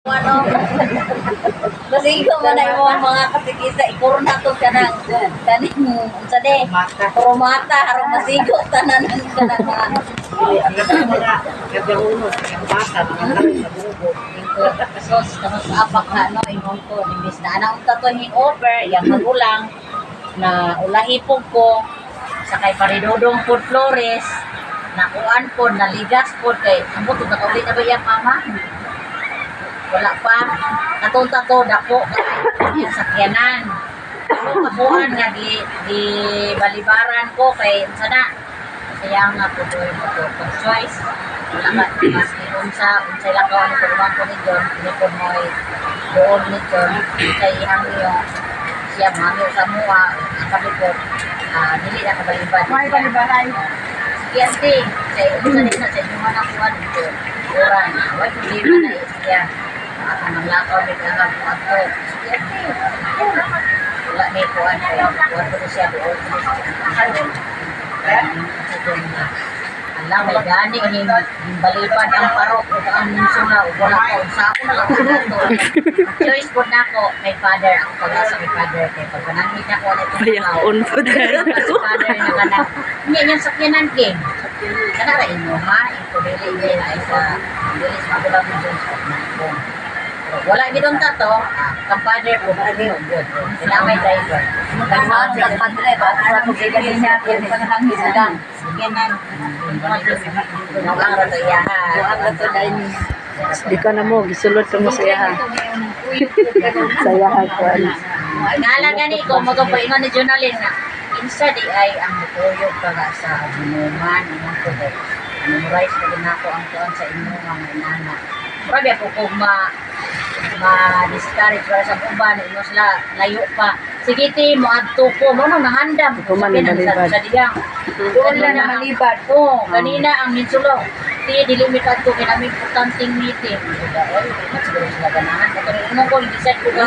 Ano, masigo man na yung mga katikisa, ikurna to ka ng kaning, sa de, kurumata, harong masigo, tanan ang kanang mga Kagawunod, ang bata, mga sos, tapos apak na, no, imong ko, imbis na anang tato hing over, yung magulang, na ulahipog ko, sa kay Paridodong Food Flores, nakuan po, naligas po, kay, ang buto, nakaulit na ba yung mama? Wala pa. Natunta to, dako, yung sakyanan. Ano, kabuhan nga, di balibaran ko, kay, sana, kaya nga po doon ito, choice. Wala ka, mas unsa lang ko, ano, pagawang ko ni John, pinipon mo doon ni John, sa ihang yung, siya, mami, sa mua, ang kapipot, dili na kabalibad. May balibaray. Yes, din. Sa unsa na, sa inyong mga nakuhan dito, oran, wala problema na siya. Ang lakaw ni Kahag mo ato. Yes, din. Wala may kuhan ko. Kuhan ko siya doon. Alam, may gani, balipad ang parok, ang suna, wala ko, sa ako na lang sa dato. Choice po na ako, may father, ako pag-asa may father, kaya pag panangit ako ulit yung Bayaon po dahil. si father na kanang, hindi niyang sakyanan, King. Kana ra inyo, ha? Ito, dili na isa, dili sa magulang mo dyan sa kong. Wala gidong tato, kampadre po, good. Sinamay driver. Kamad sa kampadre, ba? Sa pagkagaling niya, kaya panahangin na lang. Sakyanan. Ang rato iyahan. Ang rato dahil niya. Di ka na mo, gisulod ka mo sa yaha. Sa yaha ko. Nala gani ko, magapaingon ni Jonalyn na, insa di ay ang mutuyog para sa binuman, inong ko ba? Memorize na din ako ang tuon sa inyo mga inana. Grabe ako kung ma-discourage para sa uban, inyo sila layo pa. Sige ti, mo adto ko, mo nang nahandam. Human na malibad. Sa diyang. Doon lang na malibad. Oo, kanina ang minsulong. Ti, dilimit adto, kinaming importanteng meeting. Oy, siguro sila ganahan. Katulad ko, i-decide ko ka.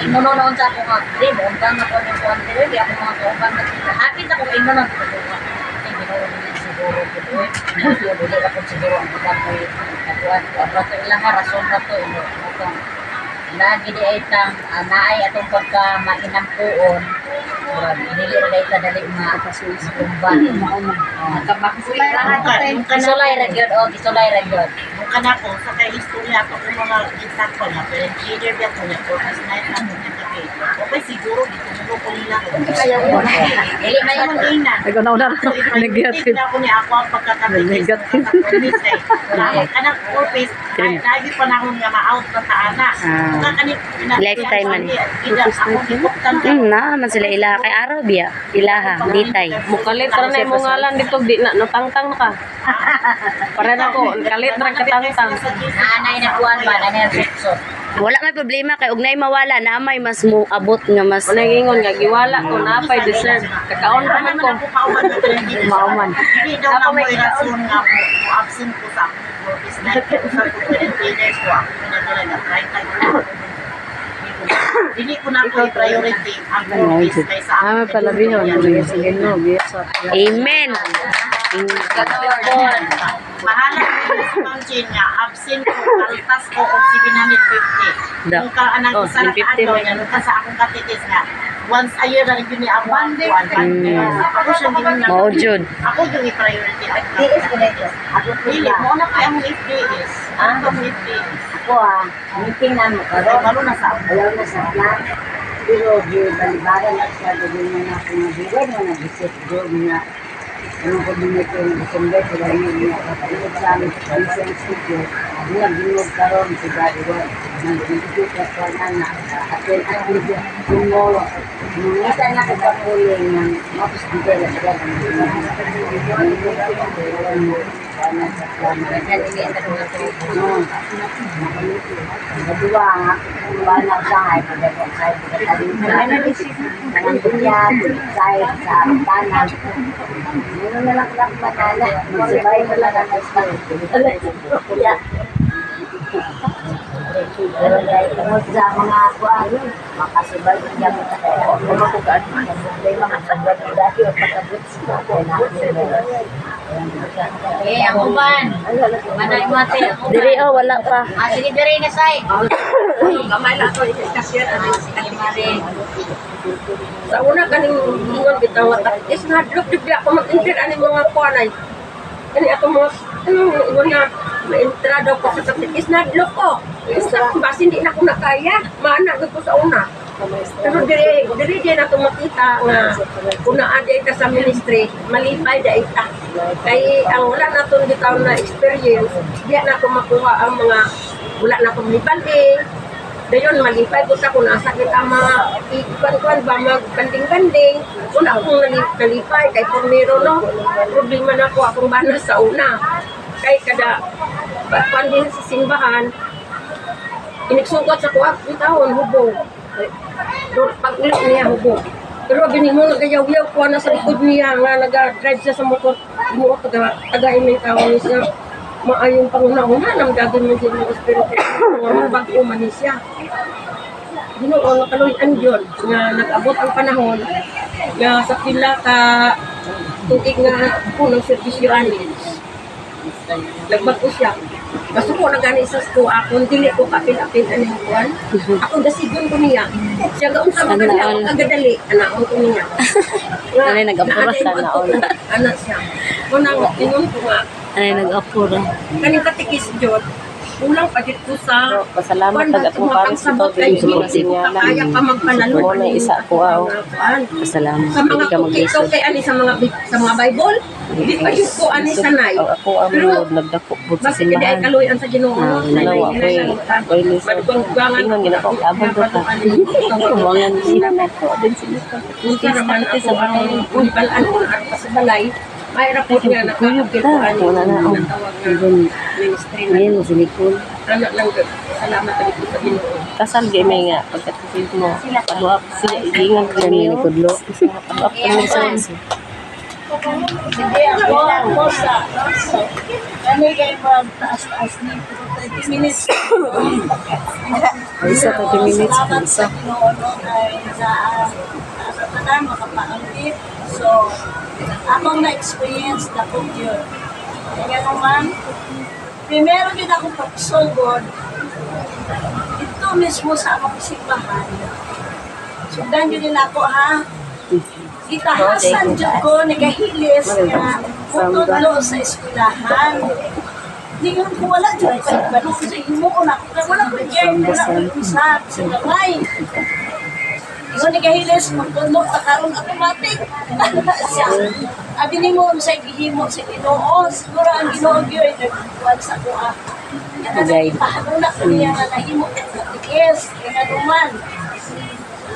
Ino noon sa ako nga, Dave, undang ako ng kuwantiyo, di ako mga kauban na sila. Hakit ako ino noon. Siguro ko doon. Dili ako siguro ang mga ko nagkuhan. Rato ilang rason na to. Lagi di ay tang naay atong pagka mainam poon. Dili rin ay dali kumban. Gisulay ra gyud o gisulay ra gyud. Mukha na ko, sa kay istorya ako kung mga example na, pero engineer biya ko niya, for as night lang mo niya kape. Okay, siguro, dito mo ko nila ko. Kaya mo, Dili na yun. Ikaw na una. Negative. Ako niya ako ang pagkakapit. Kanang purpose, lagi pa na akong nga ma-out na taana. Lifetime man. Na, man sila ilaha. Kay araw biya. Ilaha. Ditay. Mukalitra na yung ngalan dito, di na, natangtang ka. Para na ko, kalitra katangtang. Naanay na kuwan ba, nanay sukso. Wala may problema kay ugnay mawala na may mas mo abot nga mas Manangingon nga, giwala ko, napay deserve. Kakaon pa man ko. mauman. Hindi daw na mo rason nga po, absent ko sa purpose na ito sa engineers ko. Ako na talaga, try tayo. Hindi ko na po i-priority ang purpose kaysa Ah, palabihon. Sige mo, biasa. Amen. Mahala ko yung mountain nga, absent ko, kaltas ko o 750. Da. Kung ka anang Oh, isa na 750 kaadlaw ba? niya, nung ka sa akong katitis nga, once a year na rin yun niya ako ang kuwan. Ako siya din na. Mao jud. Ako yung i-priority. DS ko na ito. Ako po Dili, na. mo na kaya ang FDS. Ang FDS. Ako meeting na mo. Pero malo na sa ako. Ayaw na sa plan. Pero balibaran na siya, gawin na ako na bigay mo na visit doon na anong community ng December, sila yun niya kapatid sa amin sa Christian Studio. Ang nagbinog karoon si Daddy Roy. Nag-ibig ka sa nana. At then, at least, yung mo, nung isa na kagapuling ng Mopus Bidela, sila ng Kedua, banyak saya pada saya tadi dengan dunia saya sa tanah. Ini melak-lak matala, sebaik melak-lak sekali. Ya. Tungod sa mga kuan, makasubay ng gamit sa kaya. May mga sabay ng dati o pagkabot sa eh, ang uban. Manay mate. Diri oh, wala pa. Sige, diri na say. Kamay lang ko ikasyan. Sige, mare. Sa una kaning ingon bitaw at is hadlok digla ako mag-enter ani mga kuanay. Kani ato mo ingon na ma-enter daw ko sa tapit is nadlok ko. Isa bas hindi na ko nakaya. Maana gud ko sa una. Pero diri na to makita nga kung naadi ka sa ministry, malipay da ita. Kay ang wala na to bitaw na experience, di na ko makuha ang mga wala na ko mibanding. Dayon malipay ko sa kung nasa kita mga ikuan-kuan ba magbanding-banding. Una akong nalipay kay kung meron no, problema na ko akong banas sa una. Kay kada pandin sa simbahan, inigsugod sa kuwag yung taon, hubog. Pag-ulit niya hubog. Pero gini mo nagayaw-yaw ko na sa likod niya nga nag-drive siya sa motor. Mo tagain may taon niya. Maayong panguna-una nang gagawin mo siya ng espiritu. Mga bago man siya. Ginoo nakaluyan yun nga nag-abot ang panahon nga sa pila ka tubig nga punong servisyoan. Nagbag ko siya. Gusto ko na gani sa ko ako, dili ko kapil-apil ano yung kuwan. Ako dasigon ko niya. Siya gaon sa mga niya, ang kagadali, anaon ko niya. Ano yung nag-apura sa naon? Anak siya. Kunang, ingon ko nga, Ano yung nag-apura? kaning katikis jod, ulang pagit ko sa Pasalamat pag atong pares ito din sa mga sinyalan. kaya pa magpanalo. Mo na isa ko aw. Pasalamat. Sa mga Hindi ka ikaw mag-isod. kay ani sa mga Bible, di pa yung ko ani sanay. Ako ang mga nagdako po sa Bakit hindi ay simbahan. kaluyan sa Ginoo? Nawa ko ko'y liso. Ingon gina ko, abon ko ka. Kumangan sila na ko. Din sila ko. Hindi naman ako sa balaan ko at sa balay. May rapot nga Kuyog kita. Wala na ako. ministry na Ngayon, si Nicole. anak lang salamat ulit ko sa Ginoo. Kasal gay may nga. Pagkatapos mo, paduap sila. Igingan ko niyo. Paduap ko niyo sa Sige, ako sa kami kayo mag-taas-taas ni 30 minutes. Isa 30 minutes. Salamat Isa. sa Ginoo kay sa tanan makapaangkit. So, akong na-experience na po yun. Kaya naman, primero din akong pagsugod ito mismo sa akong simbahan. Sundan yun din ako ha. Itahasan dyan ko, nagahilis nga ututlo sa eskwelahan. Ngayon ko wala dyan ko ibalong sa imo ko na wala ko dyan, wala ko isa sa lamay. Ngayon nagahilis, magtulog na karoon automatic. Abi ni mo sa gihimo sa Ginoo, siguro ang Ginoo gyud nagkuwan sa kuha. Kaya pahadula ko niya nga nahimo ng tiis, kaya duman.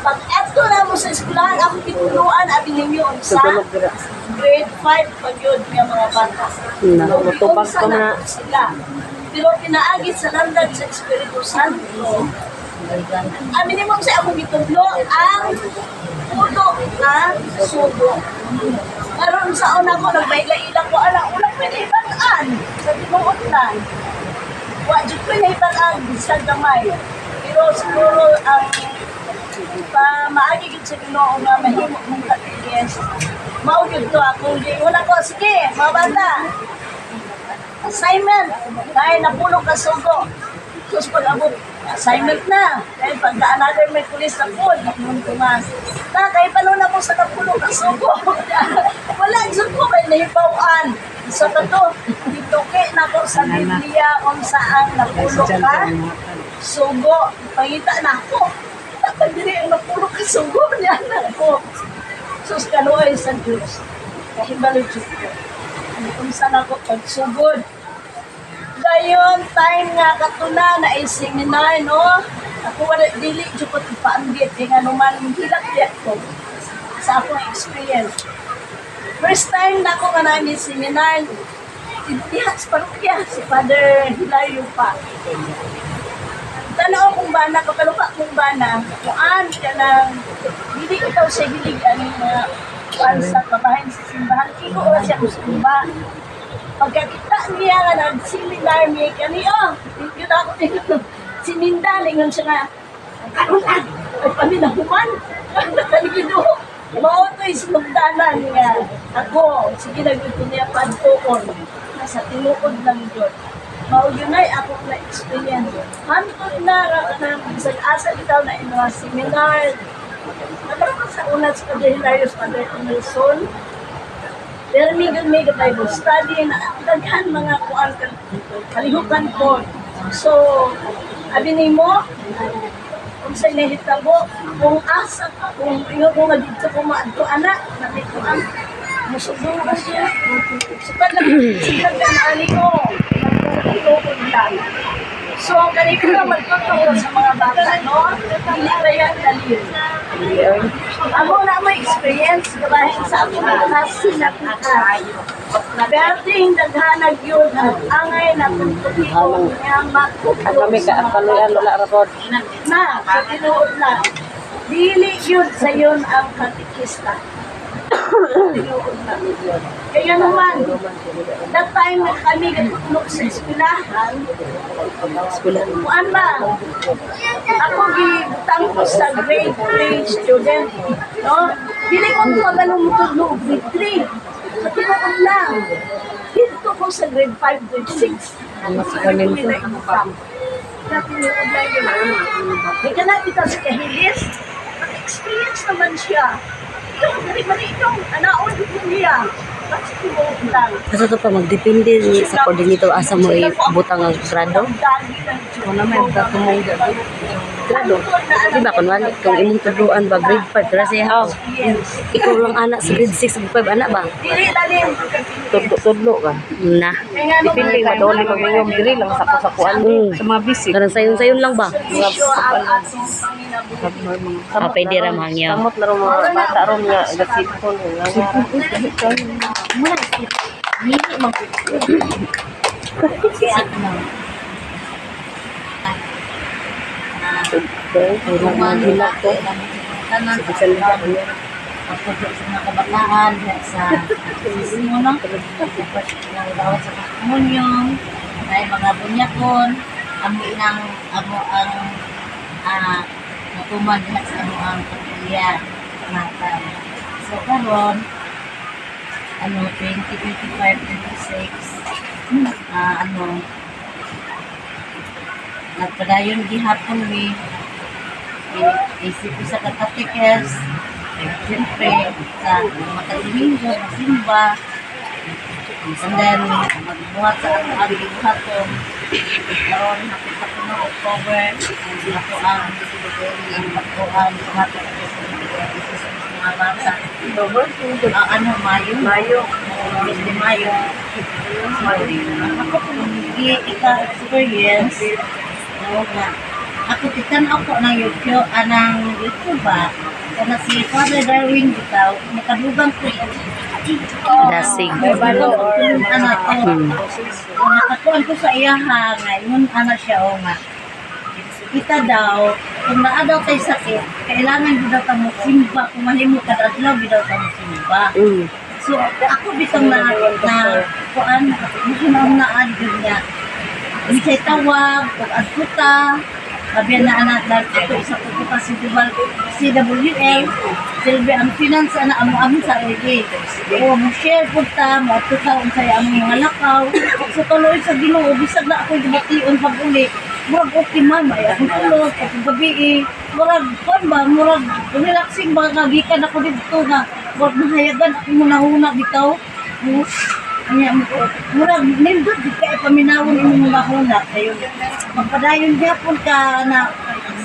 Pag eto na mo sa eskwelahan, ako pituluan, abi ninyo sa grade 5 pag yun yung mga bata. Matubag ko na. Sila. Pero pinaagit sa landag sa Espiritu Santo, amin mo sa akong gitudlo ang puno na sugo. Karon sa una ko, nagbaila-ila ko, ulang pinahibalaan sa tinuutan. Wajud pinahibalaan sa gamay. Pero siguro ang maagi gid sa Ginoo nga mahimo mong katigis. Mao gyud to ako wala ko sige mga bata. Assignment dahil napuno ka sugo. Sus pag abot assignment na. Kaya pag another may pulis na po, napunong tumas. Kaya paano na mo sa napuno ka sugo? Wala dyan ko may nahibawan. So ito, dito kay nako sa Biblia kung saan napuno ka sugo. Pangita na ako. Dapat diri ang napuno ka sugo niya na ako. Sus kaluoy sa Diyos. Kahibalo Diyos ko. Kung saan ako pagsugod. Dayon, time nga katuna na seminar, no? Ako wala dili dyan ko ipaanggit. Kaya nga naman, hilak-hilak ko sa akong experience. First time na ako nga namin seminar, dihat sa parokya, si Father Hilario pa. Tanaw kong bana, kapalupa kong bana, kuan ka ng, hindi ikaw siya hilig, kuan sa kabahin sa simbahan, iko oras siya kung simba. Pagkakita niya nga nag-seminar niya kaniyo, yun ako din. sininda, lingon siya nga, karulan, ay kami na human. Kanigido, mauto'y sinugdanan nga. Ako, sige nagito niya pantuon. Nasa tinuod lang yun. Mauyunay ako na experience. Hantod na rakanang asa bitaw na mga seminar. Nagkaroon sa una sa Hilarious Padre Nelson. Pero may Bible study na daghan mga kuan kalihukan po. So, abi nimo kung sa inahitabo, kung asa, kung iyo kung dito ko maadto anak, nandito ang musubong ka siya. So, pag ani ko, so, ganito na magtuturo sa mga bata, no? Hindi ba yan dali? Ako na may experience dahil sa ako na nakasinapitan. Berting naghanag yun at angay na tuntutiko niya makutulong Kami ka, kaluyan wala rapod. na, sa tinuod lang. Dili yun sa yun ang katikista. Tinuod lang. Kaya naman, that time na kami natutulog sa eskwelahan, kuan ba? Ako gibutang ko sa grade 3 student. No? Dili ko magalong mutulog, grade 3. Sa tinuod lang. Dito ko sa grade 5, grade 6. Mas kami nila ibutang. Sa tinuod lang yun. Hindi ka na dito sa kahilis. Experience naman siya. Itong anaon niya. Kasi tinuod lang. Kasi ito pa, magdepende sa coordinator asa mo ibutang ang grado. Kung naman, grado. Diba, kunwari, kung imong tudluan ba, grade 5, kasi how? Ikaw lang anak sa grade 6, grade 5, anak ba? Dili lalim. Tudlo ka. Na. Dipindi madoli magayong diri lang sa kusakuan sa mga bisik. Karang sayon-sayon lang ba? Samot Pwede ra mangyaw. Samot na rin mga bata ron nga gasipon nga. Ako sa mga kabataan, sa simunong, nagdawat sa komunyong, ay mga bunyakon, amo ang natuman na sa ang pamilya, mata. So, karon 2025, 26, nagpadayon gihapon isip ko sa katatikers, siyempre, sa mataliminggo, masimba, and then, magbuhat sa ang buhaton, karon hapit ako ng October, ako ang pagkuhan, buhaton sa mga bata. Mayo? Mayo. Mayo. Ako kung ika-experience, ako titan ako ng YouTube, ba? Kana si Father Darwin bitaw, nakadugang ko Dasig. Nakatuan ko sa iyaha, ngayon anak siya o nga. Kita daw, kung naa daw tayo sakit, kailangan din daw tayo simba, kung mahimot ka daw, daw tayo simba. So, ako bitang kuan, gusto na akong naadyo niya. Hindi siya tawag, pag-adputa, sabihan na anak dahil ito isa po ko kasi CWL, silbi ang finance na amo-amo sa RD. O, mo-share po ta, mo-adputa, unsaya ang mga lakaw. So, tuloy sa Ginoo, bisag na ako gibation pag-uli. Murag okay mama, ay akong tulog, akong gabi murag, kung ba, murag, relaxing ba, nagikan ako dito nga, murag mahayagan, ako muna-huna bitaw, murag, nindot, di ka ipaminawon yung mga huna, kayo, magpadayon gyapon ka na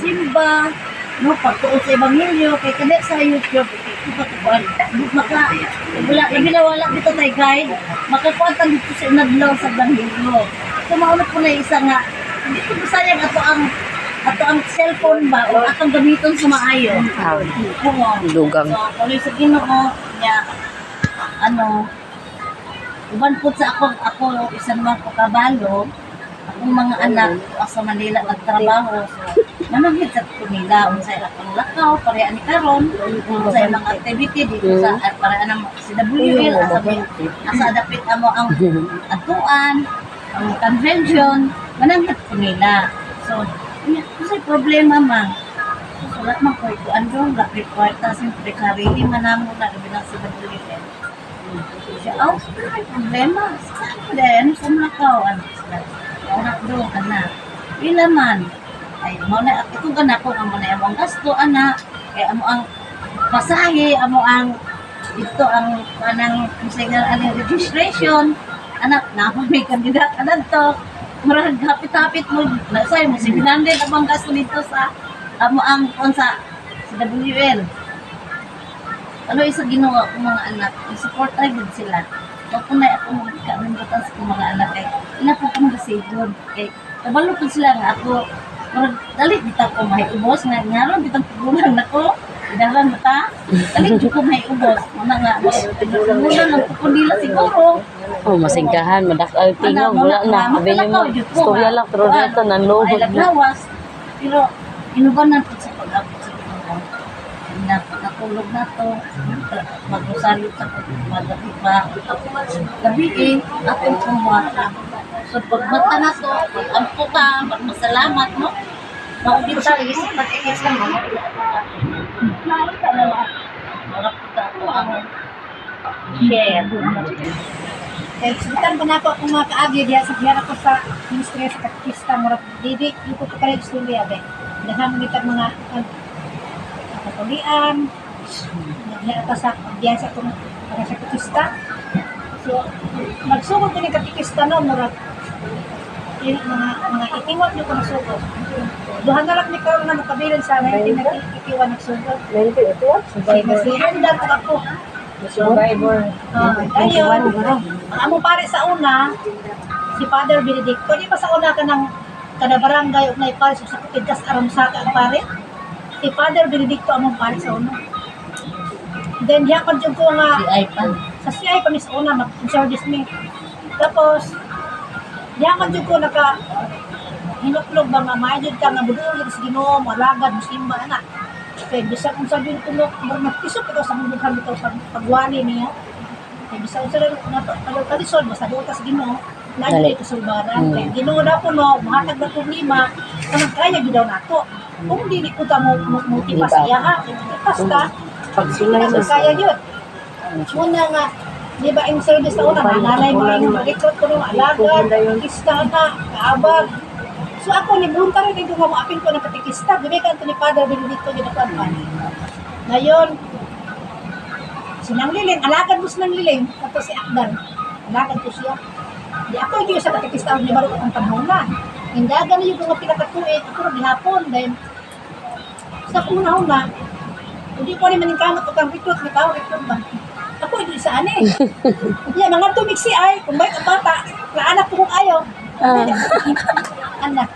simba, no, pagtuon sa Ebanghelyo, kay kanet sa YouTube, labi na wala dito tayo guide, makakuantan dito sa inadlaw sa Ebanghelyo. So, maunat ko na isa nga, hindi ko masayang ato ang cellphone ba o atong gamiton sa maayo. Dugang. So, tuloy sa Ginoo niya uban po sa ako isang mga kabalo, akong mga anak sa Manila nagtrabaho. So, managit sa nila unsay akong lakaw pareha ni karon, unsay mga activity dito sa pareha ng CWL asa dapit amo ang atuan, ang convention, managit ko nila. So, Kasi problema man. Wala man ko ito. Andong lapit kwarta. Siyempre, karili man namo na gabi ng CWF. Siya, may problema. Saan ko din? Saan na ka? Ano sila? Orak doon, anak. Pila man. Ay, mo na, ito gana ko, amo na yung gasto, anak. Kaya amo ang pasahe, amo ang ito ang anang signal aling registration. Anak, na ako may kandidat ka na to. Marag hapit-hapit mo. Nasay mo, 700 abang gasto dito sa amo ang sa WL. Ano isa ginawa ko mga anak? I-support tayo good sila. Huwag ko na ako magkakalimbutan sa mga anak kay ina po kong gasigod. Kay kabalo po sila nga ako. Marag dalit dito ko may ubos nga ngaron bitang tigulang na ko. Idaran mo ta? Dalit ko may ubos. Mga nga, tigulang lang ko nila siguro. Oh, masingkahan, madakal tingog, wala na. Kabili mo, storya lang, pero dito, nanluhod Ay, na. laglawas. Pero, inubanan po sa pag-abot sa Panginoon. Nakatulog na to. Mag-usali sa pag-magabi pa. Gabi eh, atong kumwata. So, pagbata na to, pag-ampo ka, pag-masalamat mo. Maudit sa isip pag-ikis na mo. Marap ka ako ang share. Kaya subukan ko na ako kung mga kaagi diya sa biya ako sa ministry sa katikista murag didi ko ko kaya istorya be. Dahan mo mga kapulian. Nagyara ka sa biya sa kung para sa katikista. So magsugod din ang katikista no murag mga itiwan nyo ko nasugod. Duhan na lang ni karon na makabilan sa natin itiwan nagsugod. Masihan dahil ako. Survivor. Ayun. Ang among pare sa una, si Father Benedicto. Di ba sa una ka ng kada barangay o na pare sa Kutigas Aramsaka ang pare? Si Father Benedicto among pare sa una. Then diya ko dyan ko nga Si Ipan. sa CI pa mi sa una mag-service mi. Tapos diya ko dyan ko naka hinuklog ba nga maayod ka nga budulog sa Ginoo, malagad, musimba anak. Kaya bisa kung sabi ko magpisok ito sa mga kami ito pagwali niya. Kaya bisa kung sabi ko pagkalisod, basta doon sa Ginoo, lagi ito sulbaran. Kaya Ginoo na po no, mahatag na problema, kung kaya gidaw na ako. Kung hindi ko ta mo motivas siya ha, basta, hindi na kaya yun. Muna nga, di ba yung service na una, nanay mo yung record ko ng alagad, kista na, kaabag. So ako, ni voluntary din kung maapin ko ng katikista, bibigyan ito ni Father Benedicto ginakuan. Ngayon, sinang liling, alagad mo sinang liling, ito si Akdan, alagad ko siya. Di ako yung sa katikista, ni Barok ang panahona. Hindagan na yung mga pinakatuit, ako na gihapon, dahil sa una-una, hindi ko rin maningkamot o kang recruit, may tao recruit ba? Ako, hindi sa ane. Yan, mga tumiksi ay, kung ba'y ang bata, naanak ko kung ayaw. Anak.